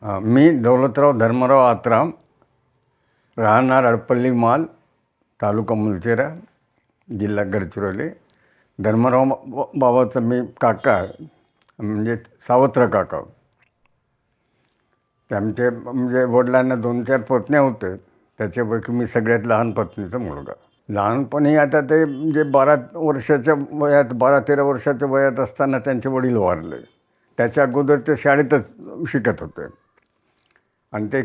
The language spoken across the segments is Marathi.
मी दौलतराव धर्मराव आत्राम, राहणार अडपल्ली माल, तालुका मुलचेरा, जिल्हा गडचिरोली. धर्मराव बाबाचं मी काका, म्हणजे सावत्र काका. त्यांचे म्हणजे वडिलांना 2-4 पत्न्या होते, त्याच्यापैकी मी सगळ्यात लहान पत्नीचा मुलगा. लहानपणी आता ते म्हणजे 12 वर्षाच्या वयात, 12-13 वर्षाच्या वयात असताना त्यांचे वडील वारले. त्याच्या अगोदर ते शाळेतच शिकत होते आणि ते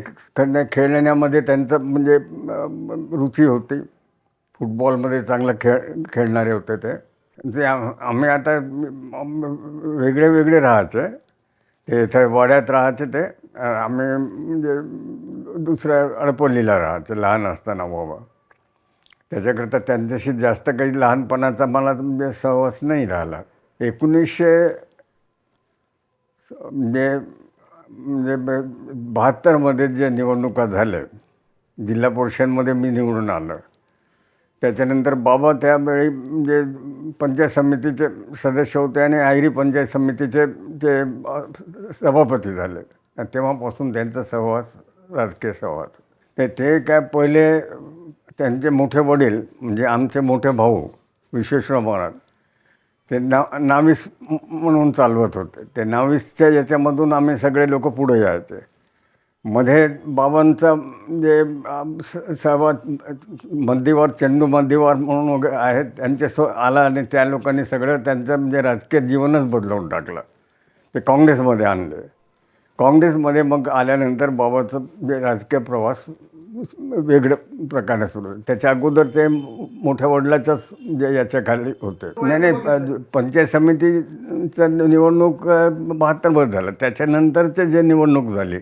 खेळण्यामध्ये त्यांचं म्हणजे रुची होती. फुटबॉलमध्ये चांगलं खेळणारे होते ते. आम्ही आता वेगळे वेगळे राहायचे. ते इथे वाड्यात राहायचे, ते आम्ही म्हणजे दुसऱ्या अडपल्लीला राहायचं लहान असताना बाबा. त्याच्याकरता त्यांच्याशी जास्त काही लहानपणाचा मला म्हणजे सहवास नाही राहिला. 1972मध्ये जे निवडणुका झाल्या, जिल्हा परिषदमध्ये मी निवडून आलो. त्याच्यानंतर बाबा त्यावेळी म्हणजे पंचायत समितीचे सदस्य होते आणि आयरी पंचायत समितीचे ते सभापती झाले. तेव्हापासून त्यांचा सहवास, राजकीय सहवास. ते काय पहिले त्यांचे मोठे वडील म्हणजे आमचे मोठे भाऊ विश्वेश्वर महाराज, ते नावीस म्हणून चालवत होते. ते नावीसच्या याच्यामधून आम्ही सगळे लोक पुढे यायचे. मध्ये बाबांचा जे सहवास मध्यवार, चंदू मध्यवार म्हणून वगैरे आहेत, त्यांच्या आला आणि त्या लोकांनी सगळं त्यांचं म्हणजे राजकीय जीवनच बदलवून टाकलं. ते काँग्रेसमध्ये आणले. काँग्रेसमध्ये मग आल्यानंतर बाबाचं जे राजकीय प्रवास वेगळ्या प्रकारे सुरू आहे. त्याच्या अगोदर ते मोठ्या वडिलाच्याच जे याच्याखाली होते. नाही, पंचायत समितीचं निवडणूक 72मध्ये झालं. त्याच्यानंतरचे जे निवडणूक झाली,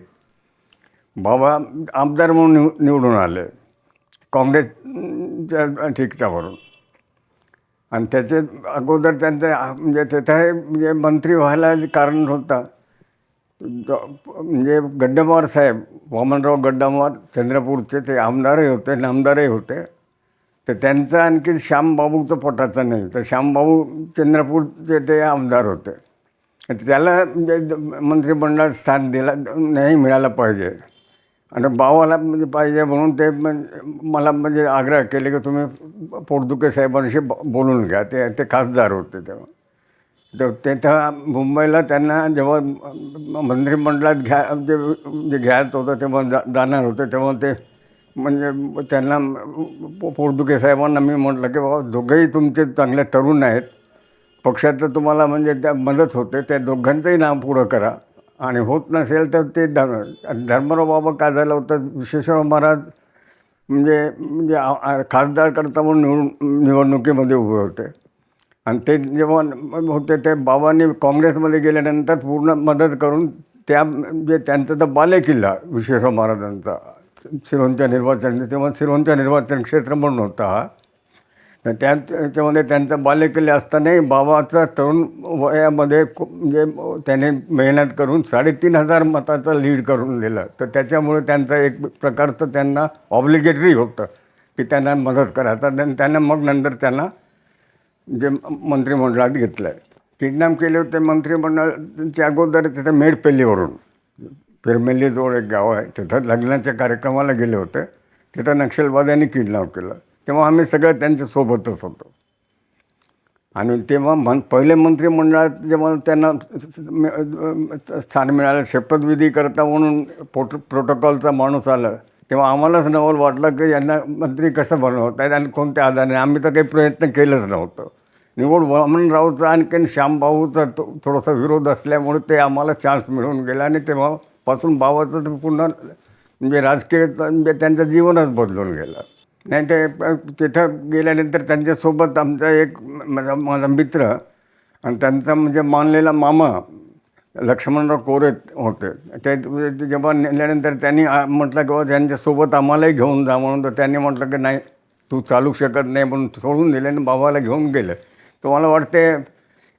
बाबा आमदार म्हणून निवडून आले काँग्रेसच्या तिकिटावरून. आणि त्याचे अगोदर त्यांचं म्हणजे तिथे म्हणजे मंत्री व्हायला कारण होता, म्हणजे गड्डमवार साहेब, वामनराव गड्डमवार चंद्रपूरचे, ते आमदारही होते, नामदारही होते. तर त्यांचं आणखी श्यामबाबूचं पटाचं नाही, तर श्यामबाबू चंद्रपूरचे ते आमदार होते. त्याला म्हणजे मंत्रिमंडळात स्थान नाही मिळालं पाहिजे आणि बाबाला म्हणजे पाहिजे म्हणून ते मला म्हणजे आग्रह केले की तुम्ही पोटदुखे साहेबांशी बोलून घ्या. ते खासदार होते तेव्हा. तर तेव्हा मुंबईला त्यांना जेव्हा मंत्रिमंडळात जे घ्यायचं होतं तेव्हा जाणार होते, तेव्हा ते म्हणजे त्यांना पोटदुखे साहेबांना मी म्हटलं की बाबा दोघंही तुमचे चांगले तरुण आहेत, पक्षाचं तुम्हाला म्हणजे त्या मदत होते, त्या दोघांचंही नाव पुढं करा आणि होत नसेल तर ते धर्मराव बाबा काय झालं होतं, विश्वेश्वर महाराज म्हणजे खासदार करता म्हणून निवडणुकीमध्ये उभे होते. आणि ते जेव्हा होते ते बाबांनी काँग्रेसमध्ये गेल्यानंतर पूर्ण मदत करून त्या म्हणजे त्यांचा तर बालेकिल्ला विश्वेश्वर महाराजांचा सिरोंचा निर्वाचन, तेव्हा सिरोंचा निर्वाचन क्षेत्र म्हणून होता हा. तर त्याच्यामध्ये त्यांचा बालेकिल्ला असतानाही बाबाचा तरुण वयामध्ये म्हणजे त्याने मेहनत करून 3,500 मताचा लीड करून दिलं. तर त्याच्यामुळे त्यांचा एक प्रकारचं त्यांना ऑब्लिगेटरी होतं की त्यांना मदत करायचं. त्यांना मग नंतर त्यांना जे मंत्रिमंडळात घेतलं आहे. किडनॅप केले होते मंत्रिमंडळाच्या अगोदर तिथं मेडपेल्लीवरून, पिरमेल्लीजवळ एक गाव आहे, तिथं लग्नाच्या कार्यक्रमाला गेले होते. तिथं नक्षलवाद्यांनी किडनॅप केलं. तेव्हा आम्ही सगळं त्यांच्यासोबतच होतो. आणि तेव्हा पहिले मंत्रिमंडळात जेव्हा त्यांना स्थान मिळालं, शपथविधी करता म्हणून प्रोटोकॉलचा माणूस आला, तेव्हा आम्हालाच नवल वाटलं की यांना मंत्री कसं बनवत आहेत आणि कोणत्या आधाराने. आम्ही तर काही प्रयत्न केलंच नव्हतं. निवड वामनरावचा आणखीन श्यामबाबूचा थोडासा विरोध असल्यामुळे ते आम्हाला चान्स मिळून गेला आणि तेव्हापासून बाबाचं तर पुन्हा म्हणजे राजकीय म्हणजे त्यांचं जीवनच बदलून गेलं. नाही ते तिथं गेल्यानंतर त्यांच्यासोबत आमचा एक माझा मित्र आणि त्यांचा म्हणजे मानलेला मामा लक्ष्मणराव कोरे होते. ते जेव्हा नेल्यानंतर त्यांनी म्हटलं की बाबा त्यांच्यासोबत आम्हालाही घेऊन जा म्हणून. तर त्यांनी म्हटलं की नाही, तू चालू शकत नाही म्हणून सोडून दिले आणि बाबाला घेऊन गेले. तर मला वाटते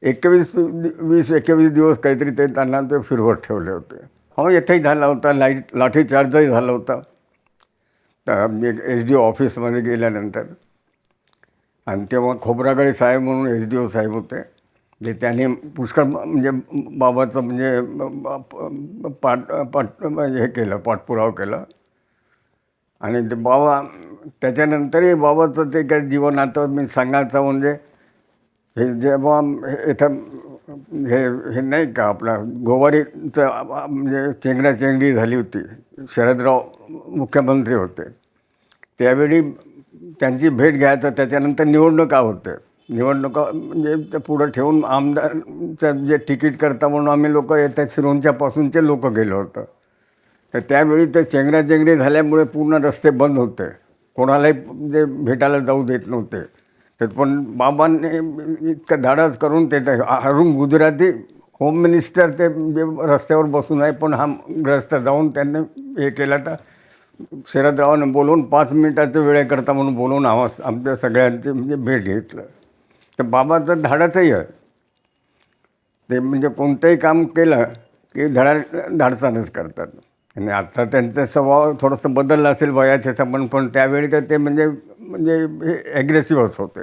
20-21 दिवस काहीतरी ते त्यांना ते फिरवत ठेवले होते. हो, येथेही झाला होता, लाठीचार्जही झाला होता SD ऑफिसमध्ये गेल्यानंतर. आणि तेव्हा खोब्रागडे साहेब म्हणून SDO साहेब होते, जे त्यांनी पुष्कळ म्हणजे बाबाचं म्हणजे म्हणजे हे केलं, पाठपुरावा केला. आणि ते बाबा त्याच्यानंतरही बाबाचं ते काही जीवन आता मी सांगायचं म्हणजे हे जेव्हा इथं हे नाही का आपला गोवारीचं म्हणजे चेंगराचेंगरी झाली होती, शरदराव मुख्यमंत्री होते त्यावेळी त्यांची भेट घ्यायचं. त्याच्यानंतर निवडणुका होते, निवडणुका म्हणजे ते पुढं ठेवून आमदारचं जे तिकीट करता म्हणून आम्ही लोक त्या सिरोंच्यापासूनचे लोक गेलो होतो. तर त्यावेळी ते चेंगराचेंगरी झाल्यामुळे पूर्ण रस्ते बंद होते, कोणालाही म्हणजे भेटायला जाऊ देत नव्हते. तर पण बाबांनी इतकं धाडस करून ते अरुण गुजराती होम मिनिस्टर ते रस्त्यावर बसून आहे, पण हा रस्ता जाऊन त्यांनी हे केलं. तर शरदरावांना बोलवून 5 मिनिटाचं वेळेकरता म्हणून बोलवून आमच्या सगळ्यांचे म्हणजे भेट घेतलं. तर बाबाचं धाडसही आहे ते, म्हणजे कोणतंही काम केलं की धाडसानंच करतात. आणि आता त्यांचा स्वभाव थोडंसं बदलला असेल वयाच्या संबंध, पण त्यावेळी तर ते म्हणजे म्हणजे हे ॲग्रेसिव्हच होते.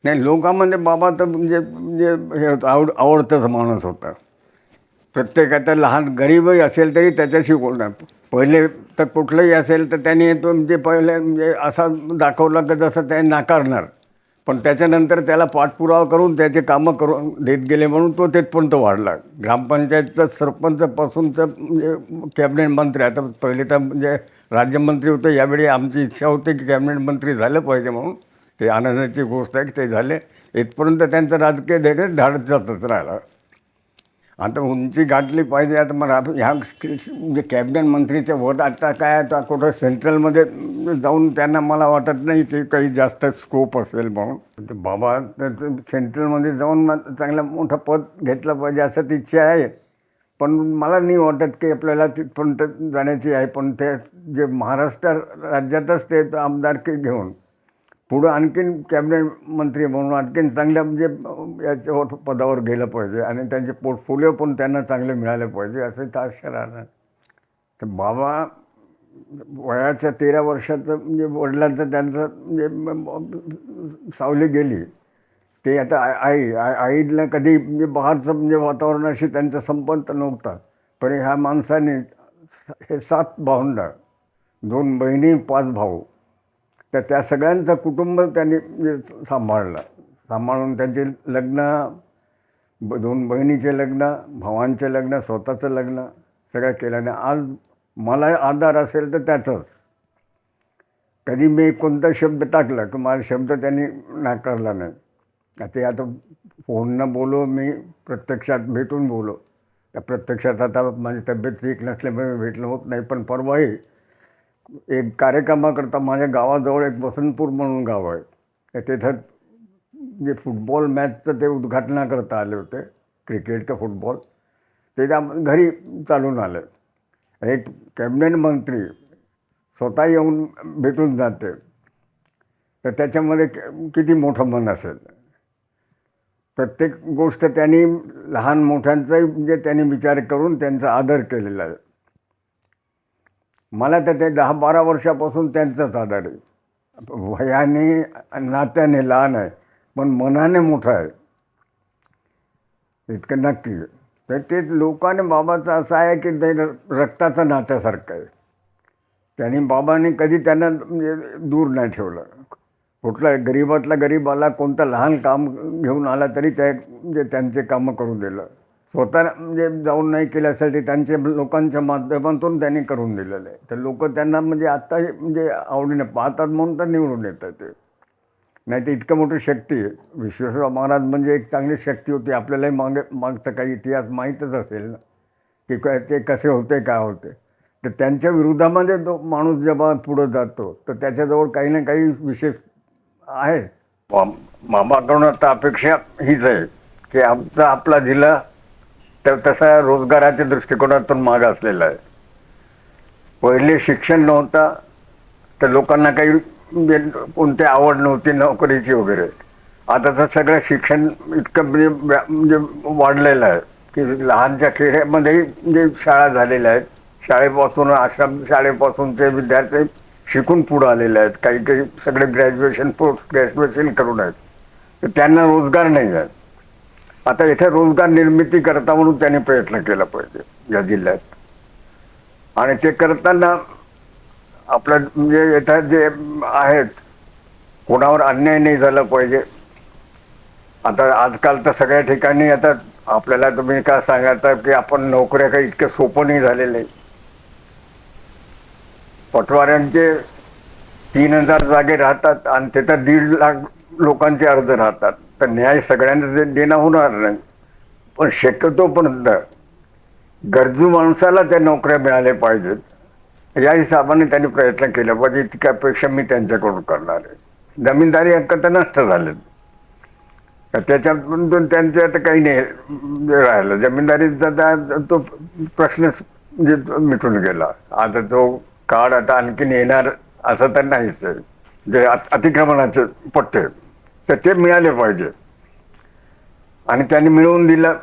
नाही, लोकांमध्ये बाबा तर म्हणजे म्हणजे हे होतं, आवडताच माणूस होता. प्रत्येकाचा लहान गरीबही असेल तरी त्याच्याशी बोलणार. पहिले तर कुठलंही असेल तर त्यांनी तो म्हणजे पहिले म्हणजे असा दाखवला की जसं ते नाकारणार, पण त्याच्यानंतर त्याला पाठपुरावा करून त्याचे कामं करून देत गेले म्हणून तो तिथपर्यंत वाढला. ग्रामपंचायतचं सरपंचपासूनचं म्हणजे कॅबिनेट मंत्री, आता पहिले तर म्हणजे राज्यमंत्री होते, यावेळी आमची इच्छा होती की कॅबिनेट मंत्री झालं पाहिजे म्हणून. ते आनंदाची गोष्ट आहे की ते झाले. इथपर्यंत त्यांचं राजकीय धैर्य धाडतच राहिलं. आता उंची गाठली पाहिजे. आता मला ह्या म्हणजे कॅबिनेट मंत्रीच्या वर आता काय, आता कुठं सेंट्रलमध्ये जाऊन त्यांना मला वाटत नाही की काही जास्त स्कोप असेल म्हणून. ते बाबा सेंट्रलमध्ये जाऊन चांगलं मोठं पद घेतलं पाहिजे असं ती इच्छा आहे, पण मला नाही वाटत की आपल्याला तिथपर्यंत जाण्याची आहे. पण ते जे महाराष्ट्र राज्यातच ते आमदारकी घेऊन पुढं आणखीन कॅबिनेट मंत्री म्हणून आणखीन चांगल्या म्हणजे याच्यावर पदावर गेलं पाहिजे आणि त्यांचे पोर्टफोलिओ पण त्यांना चांगले मिळाले पाहिजे असं तर आशा राहणार. तर बाबा वयाच्या 13 वर्षाचं म्हणजे वडिलांचं त्यांचं म्हणजे सावली गेली. ते आता आईला कधी म्हणजे बाहेरचं म्हणजे वातावरणाशी त्यांचा संबंध नव्हता, पण ह्या माणसाने हे 7 भावंड, 2 बहिणी, 5 भाऊ, तर त्या सगळ्यांचं कुटुंब त्यांनी म्हणजे सांभाळून त्यांचे लग्न, 2 बहिणीचे लग्न, भावांचे लग्न, स्वतःचं लग्न सगळं केलं. आणि आज मला आधार असेल तर त्याचंच. कधी मी कोणता शब्द टाकला की माझा शब्द त्यांनी नाकारला नाही. ते आता फोननं बोलो, मी प्रत्यक्षात भेटून बोलो. त्या प्रत्यक्षात आता माझी तब्येत ठीक नसल्यामुळे भेटलं होत नाही, पण परवाही एक कार्यक्रमाकरता माझ्या गावाजवळ एक वसंतपूर म्हणून गाव आहे, तर तिथं जे फुटबॉल मॅचचं ते उद्घाटनाकरता आले होते, क्रिकेट का फुटबॉल, ते त्या घरी चालून आले. एक कॅबिनेट मंत्री स्वतः येऊन भेटून जाते, तर त्याच्यामध्ये किती मोठं मन असेल. प्रत्येक गोष्ट त्यांनी लहान मोठ्यांचाही म्हणजे त्यांनी विचार करून त्यांचा आदर केलेला आहे. मला तर ते 10-12 वर्षापासून त्यांचाच आधार आहे. वयाने नात्याने लहान आहे, पण मनाने मोठा आहे, इतकं नक्की. तर ते लोकांनी बाबाचं असं आहे की ते रक्ताचं नात्यासारखं आहे. त्यांनी बाबांनी कधी त्यांना म्हणजे दूर नाही ठेवलं. कुठला गरीबातला गरीबाला कोणतं लहान काम घेऊन आला तरी त्या म्हणजे त्यांचे कामं करून दिलं. स्वतः म्हणजे जाऊन नाही केल्यासाठी त्यांचे लोकांच्या माध्यमातून त्यांनी करून दिलेलं आहे. तर लोक त्यांना म्हणजे आत्ता म्हणजे आवडीने पाहतात म्हणून तर निवडून येतात ते. नाही तर इतकं मोठी शक्ती आहे. विश्वेश्वर महाराज म्हणजे एक चांगली शक्ती होती. आपल्यालाही मागचा काही इतिहास माहीतच असेल ना की काय ते कसे होते, काय होते. तर त्यांच्या विरोधामध्ये तो माणूस जेव्हा पुढं जातो तर त्याच्याजवळ काही ना काही विशेष आहेच. बाबाकडून आता अपेक्षा हीच आहे की आपला जिल्हा तर तसा रोजगाराच्या दृष्टिकोनातून माग असलेला आहे. पहिले शिक्षण नव्हतं तर लोकांना काही म्हणजे कोणती आवड नव्हती नोकरीची वगैरे. आता तर सगळं शिक्षण इतकं म्हणजे वाढलेलं आहे की लहानच्या खेड्यामध्येही म्हणजे शाळा झालेल्या आहेत. शाळेपासून आश्रम शाळेपासूनचे विद्यार्थी शिकून पुढं आलेले आहेत. काही काही सगळे ग्रॅज्युएशन, पोस्ट ग्रॅज्युएशन करून आहेत. तर त्यांना रोजगार नाही आहे. आता इथे रोजगार निर्मिती करता म्हणून त्यांनी प्रयत्न केला पाहिजे या जिल्ह्यात. आणि ते करताना आपलं म्हणजे इथं जे आहेत कोणावर अन्याय नाही झाला पाहिजे. आता आजकाल तर सगळ्या ठिकाणी आता आपल्याला तुम्ही काय सांगायचं की आपण नोकऱ्या काही इतकं सोपं नाही झालेलं आहे. पटवाऱ्यांचे 3,000 जागे राहतात आणि तिथं 1.5 लाख लोकांचे अर्ज राहतात. तर न्याय सगळ्यांना देणं होणार नाही, पण शक्यतोपर्यंत गरजू माणसाला त्या नोकऱ्या मिळाल्या पाहिजेत या हिशोबाने त्यांनी प्रयत्न केला पाहिजे. इतकी अपेक्षा मी त्यांच्याकडून करणार आहे. जमीनदारी हक्क तर नष्ट झाले, तर त्याच्यातून त्यांचं आता काही नाही राहिलं. जमीनदारीचा तो प्रश्नच म्हणजे मिटून गेला. आता तो काळ आता आणखीन येणार असं तर नाहीच आहे. जे अतिक्रमणाचे पट्टे तर ते मिळाले पाहिजे आणि त्यांनी मिळवून दिलं.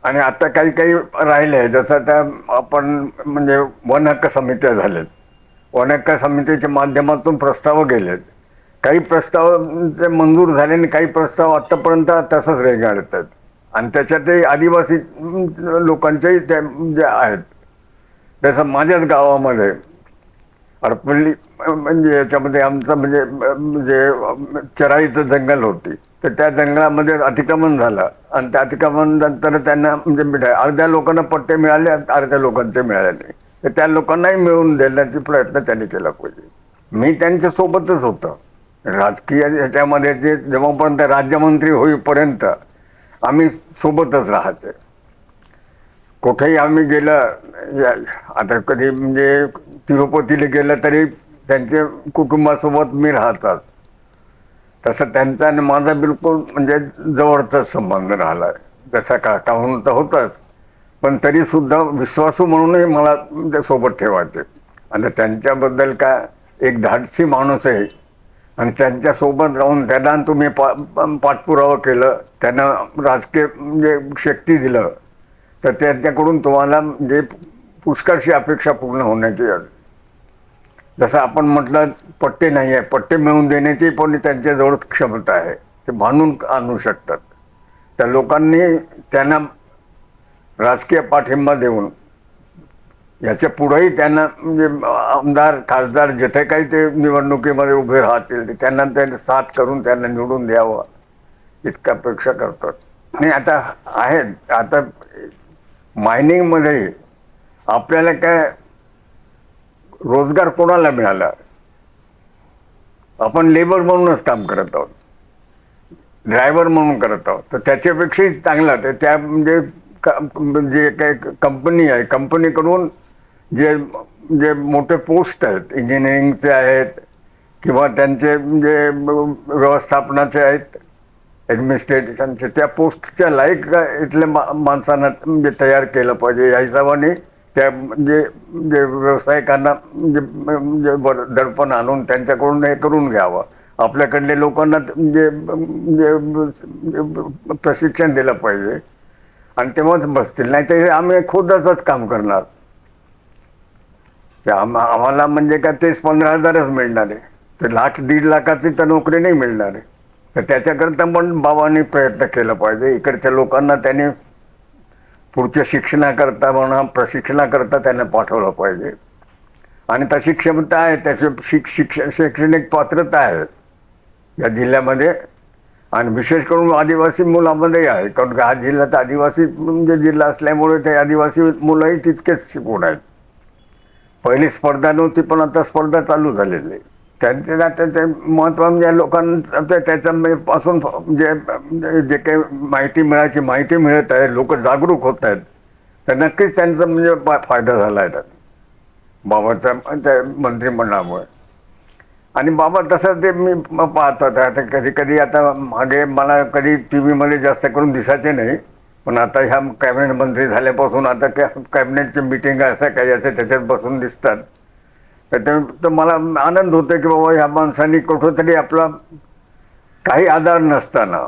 आणि आता काही काही राहिले जसं त्या आपण म्हणजे वन हक्क समित्या झालेत. वन हक्क समितीच्या माध्यमातून प्रस्ताव गेलेत. काही प्रस्ताव ते मंजूर झाले आणि काही प्रस्ताव आत्तापर्यंत तसंच रेंगाळत आहेत. आणि त्याच्यातही आदिवासी लोकांचेही त्या जे आहेत. जसं माझ्याच गावामध्ये अडपल्ली म्हणजे याच्यामध्ये आमचं म्हणजे चराईचं जंगल होती, तर त्या जंगलामध्ये अतिक्रमण झालं आणि त्या अतिक्रमण नंतर त्यांना म्हणजे अर्ध्या लोकांना पट्टे मिळाले, अर्ध्या लोकांचे मिळाले नाही. तर त्या लोकांनाही मिळवून देण्याचा प्रयत्न त्यांनी केला पाहिजे. मी त्यांच्या सोबतच होतो राजकीय ह्याच्यामध्ये. जे जेव्हापर्यंत राज्यमंत्री होईपर्यंत आम्ही सोबतच राहते. कुठेही आम्ही गेलं, आता कधी म्हणजे तिरुपतीला गेलं तरी त्यांच्या कुटुंबासोबत मी राहतात. तसं त्यांचा आणि माझा बिलकुल म्हणजे जवळचाच संबंध राहिला आहे. जसा काका म्हणून तर होताच, पण तरीसुद्धा विश्वासू म्हणूनही मला त्या सोबत ठेवायचे. आणि त्यांच्याबद्दल काय एक धाडसी माणूस आहे. आणि त्यांच्यासोबत राहून त्यांना तुम्ही पाठपुरावा केलं, त्यांना राजकीय म्हणजे शक्ती दिलं, तर त्यांच्याकडून तुम्हाला म्हणजे पुष्कळशी अपेक्षा पूर्ण होण्याची आहे. जसं आपण म्हटलं पट्टे नाही आहे, पट्टे मिळवून देण्याची पण त्यांच्याजवळ क्षमता आहे. ते भांडून आणू शकतात. त्या लोकांनी त्यांना राजकीय पाठिंबा देऊन याच्या पुढेही त्यांना म्हणजे आमदार खासदार जिथे काही ते निवडणुकीमध्ये उभे राहतील त्यांना त्यांनी साथ करून त्यांना निवडून द्यावं इतका अपेक्षा करतात. आणि आता आहेत आता मायनिंगमध्ये आपल्याला काय रोजगार कोणाला मिळाला? आपण लेबर म्हणूनच काम करत आहोत, ड्रायव्हर म्हणून करत आहोत. तर त्याच्यापेक्षाही चांगला तर त्या म्हणजे जे काही कंपनी आहे, कंपनीकडून जे जे मोठे पोस्ट आहेत इंजिनिअरिंगचे आहेत किंवा त्यांचे म्हणजे व्यवस्थापनाचे आहेत, ॲडमिनिस्ट्रेशनचे, त्या पोस्टच्या लायक इथल्या माणसांना म्हणजे तयार केलं पाहिजे. या हिशोबाने त्या म्हणजे जे व्यावसायिकांना म्हणजे दडपण आणून त्यांच्याकडून हे करून घ्यावं. आपल्याकडले लोकांना म्हणजे प्रशिक्षण दिलं पाहिजे आणि तेव्हाच बसतील. नाही तर आम्ही खुदच काम करणार. आम्हाला म्हणजे का तेच 15,000च मिळणार आहे, तर 1,00,000-1,50,000ची तर नोकरी नाही मिळणार आहे. तर त्याच्याकरता पण बाबांनी प्रयत्न केला पाहिजे. इकडच्या लोकांना त्यांनी पुढच्या शिक्षणाकरता म्हणा प्रशिक्षणाकरता त्यांना पाठवलं पाहिजे. आणि तशी क्षमता आहे, त्याची शैक्षणिक पात्रता आहे या जिल्ह्यामध्ये. आणि विशेष करून आदिवासी मुलांमध्ये आहे, कारण हा जिल्हा तर आदिवासी म्हणजे जिल्हा असल्यामुळे ते आदिवासी मुलंही तितकेच शिकून आहेत. पहिली स्पर्धा नव्हती, पण आता स्पर्धा चालू झालेली आहे. त्यांचे आता ते महत्त्व म्हणजे लोकांचं त्याच्यापासून जे काही माहिती मिळायची माहिती मिळत आहे, लोक जागरूक होत आहेत, तर नक्कीच त्यांचा म्हणजे फायदा झाला आहे बाबाचा त्या मंत्रिमंडळामुळे. आणि बाबा तसं ते मी पाहत होता. आता कधी कधी आता मागे मला कधी टी व्हीमध्ये जास्त करून दिसायचे नाही, पण आता ह्या कॅबिनेट मंत्री झाल्यापासून आता कॅबिनेटची मिटिंग असं काही असं त्याच्यात बसून दिसतात. तर मला आनंद होतो की बाबा ह्या माणसांनी कुठंतरी आपला काही आधार नसताना,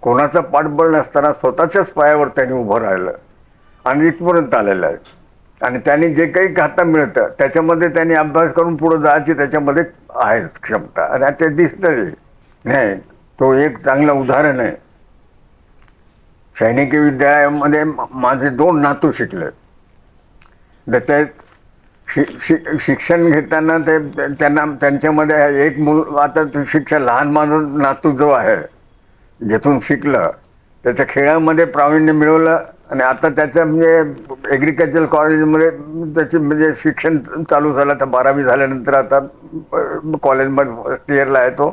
कोणाचं पाठबळ नसताना स्वतःच्याच पायावर त्यांनी उभं राहिलं आणि इथपर्यंत आलेलं आहे. आणि त्यांनी जे काही खाता मिळतं त्याच्यामध्ये त्यांनी अभ्यास करून पुढे जायची त्याच्यामध्ये आहे क्षमता. आणि ते दिसतंय नाही, तो एक चांगलं उदाहरण आहे. सैनिकी विद्यालयामध्ये माझे 2 नातू शिकले. तर ते शिक्षण घेताना त्यांना त्यांच्यामध्ये एक मूल आता शिक्षण लहान माझं नातू जो आहे जिथून शिकलं त्याच्या खेळामध्ये प्रावीण्य मिळवलं आणि आता त्याचं म्हणजे ॲग्रिकल्चर कॉलेजमध्ये त्याचे म्हणजे शिक्षण चालू झालं. तर 12वी झाल्यानंतर आता कॉलेजमध्ये फर्स्ट इयरला आहे तो.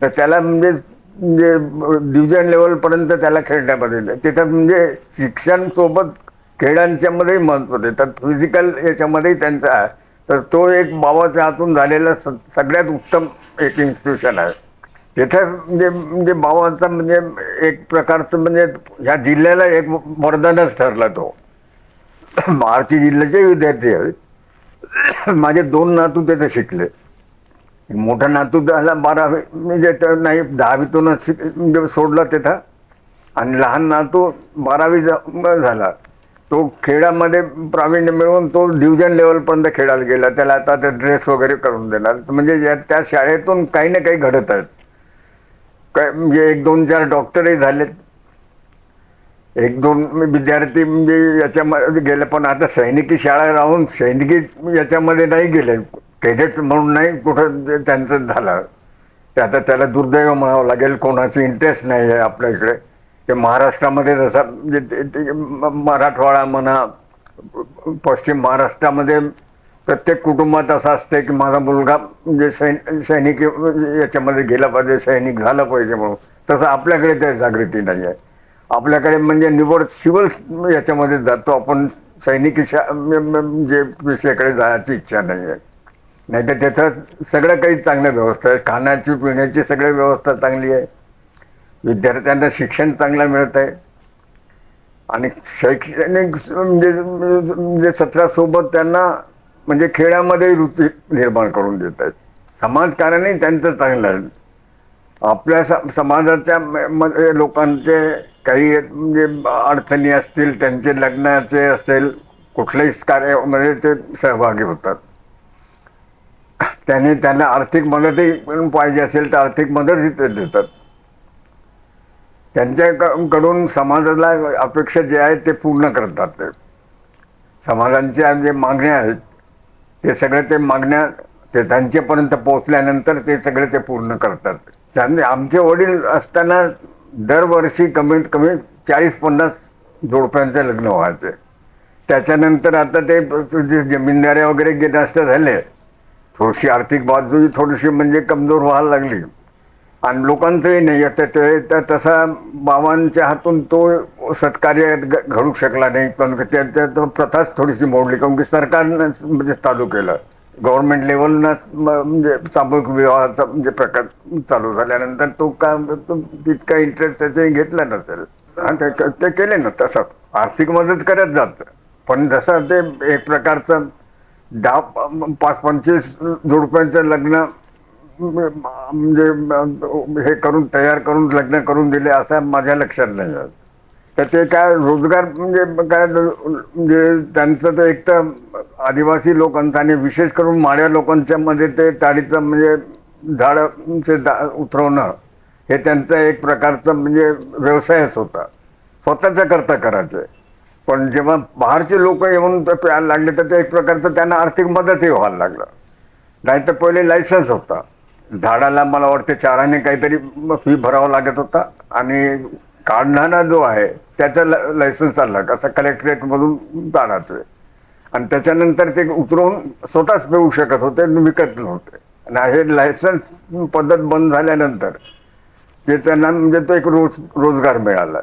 तर त्याला म्हणजे डिव्हिजन लेवलपर्यंत त्याला खेळण्यामध्ये तिथं म्हणजे शिक्षणासोबत खेळांच्यामध्येही महत्त्व देतात, फिजिकल याच्यामध्येही त्यांचं आहे. तर तो एक बाबाच्या हातून झालेला सगळ्यात उत्तम एक इन्स्टिट्यूशन आहे. तिथं म्हणजे बाबाचा म्हणजे एक प्रकारचं म्हणजे ह्या जिल्ह्याला एक वरदानच ठरला तो. महाराष्ट्र जिल्ह्याचे विद्यार्थी आहेत. माझे 2 नातू तिथे शिकले. मोठा नातू झाला 12वी म्हणजे नाही 10वीतूनच म्हणजे सोडला तिथं. आणि लहान नातू 12वी झाला. तो खेळामध्ये प्रावीण्य मिळवून तो डिव्हिजन लेवलपर्यंत खेळायला गेला. त्याला आता ते ड्रेस वगैरे करून देणार. म्हणजे त्या शाळेतून काही ना काही घडत आहेत. काय म्हणजे 1-2-4 डॉक्टरही झालेत. 1-2 विद्यार्थी म्हणजे याच्यामध्ये गेले. पण आता सैनिकी शाळा राहून सैनिकी याच्यामध्ये नाही गेले, कैडेट म्हणून नाही कुठं त्यांचं झालं. ते आता त्याला दुर्दैव म्हणावं लागेल. कोणाचं इंटरेस्ट नाही आहे आपल्या इकडे. ते महाराष्ट्रामध्ये जसा म्हणजे मराठवाडा म्हणा, पश्चिम महाराष्ट्रामध्ये प्रत्येक कुटुंबात असं असते की माझा मुलगा म्हणजे सैनिक याच्यामध्ये गेला पाहिजे, सैनिक झालं पाहिजे म्हणून. तसं आपल्याकडे ते जागृती नाही आहे. आपल्याकडे म्हणजे निवड सिव्हिल याच्यामध्ये जातो आपण, सैनिकी म्हणजे विषयाकडे जायची इच्छा नाही आहे. नाही तर त्याचं सगळं काही चांगलं व्यवस्था आहे. खाण्याची पिण्याची सगळी व्यवस्था चांगली आहे. विद्यार्थ्यांना शिक्षण चांगलं मिळत आहे. आणि शैक्षणिक म्हणजे सत्रासोबत त्यांना म्हणजे खेळामध्ये रुची निर्माण करून देत आहेत. समाजकारणही त्यांचं चांगलं आहे. आपल्या समाजाच्या मध्ये लोकांचे काही म्हणजे अडचणी असतील, त्यांचे लग्नाचे असेल, कुठल्याही कार्यामध्ये ते सहभागी होतात. त्यांना आर्थिक मदतही पाहिजे असेल तर आर्थिक मदतही ते देतात. त्यांच्याकडून समाजाला अपेक्षा जे आहेत ते पूर्ण करतात. ते समाजांच्या जे मागण्या आहेत ते सगळे ते मागण्या ते त्यांच्यापर्यंत पोहोचल्यानंतर ते सगळे ते पूर्ण करतात. त्यामुळे आमचे वडील असताना दरवर्षी कमीत कमी 40-50 जोडप्यांचे लग्न व्हायचे. त्याच्यानंतर आता ते जे जमीनदाऱ्या वगैरे नष्ट झाले, थोडीशी आर्थिक बाजू थोडीशी म्हणजे कमजोर व्हायला लागली. आणि लोकांचंही नाही तर तसा बाबांच्या हातून तो सत्कार्य घडू शकला नाही. पण त्याच्या प्रथाच थोडीशी मोडली, कारण की सरकारनं म्हणजे चालू केलं. गव्हर्नमेंट लेवलनं म्हणजे सामूहिक विवाहाचा म्हणजे प्रकार चालू झाल्यानंतर तो तितका इंटरेस्ट त्याच्याही घेतला नसेल. ते केले ना तसं आर्थिक मदत करत जात. पण जसं ते एक प्रकारचं 5-25 जोडप्यांचं लग्न म्हणजे हे करून तयार करून लग्न करून दिले असं माझ्या लक्षात नाही आहे. तर ते काय रोजगार म्हणजे काय म्हणजे त्यांचं तर एक तर आदिवासी लोकांचं आणि विशेष करून माड्या लोकांच्या मध्ये ते ताडीचं म्हणजे झाडचे उतरवणं हे त्यांचा एक प्रकारचा म्हणजे व्यवसायच होता. स्वतःच्या करता करायचे. पण जेव्हा बाहेरचे लोक येऊन प्यायला लागले तर ते एक प्रकारचं त्यांना आर्थिक मदतही व्हायला लागलं. नाही तर पहिले लायसन्स होता झाडाला, मला वाटते 4 आणे काहीतरी फी भरावा लागत होता. आणि काढणारा जो आहे त्याचं लायसन्स अलग असं कलेक्टरेटमधून काढायचं. आणि त्याच्यानंतर ते उतरवून स्वतःच पेऊ शकत होते, विकत नव्हते. आणि हे लायसन्स पद्धत बंद झाल्यानंतर ते त्यांना म्हणजे तो एक रोजगार मिळाला.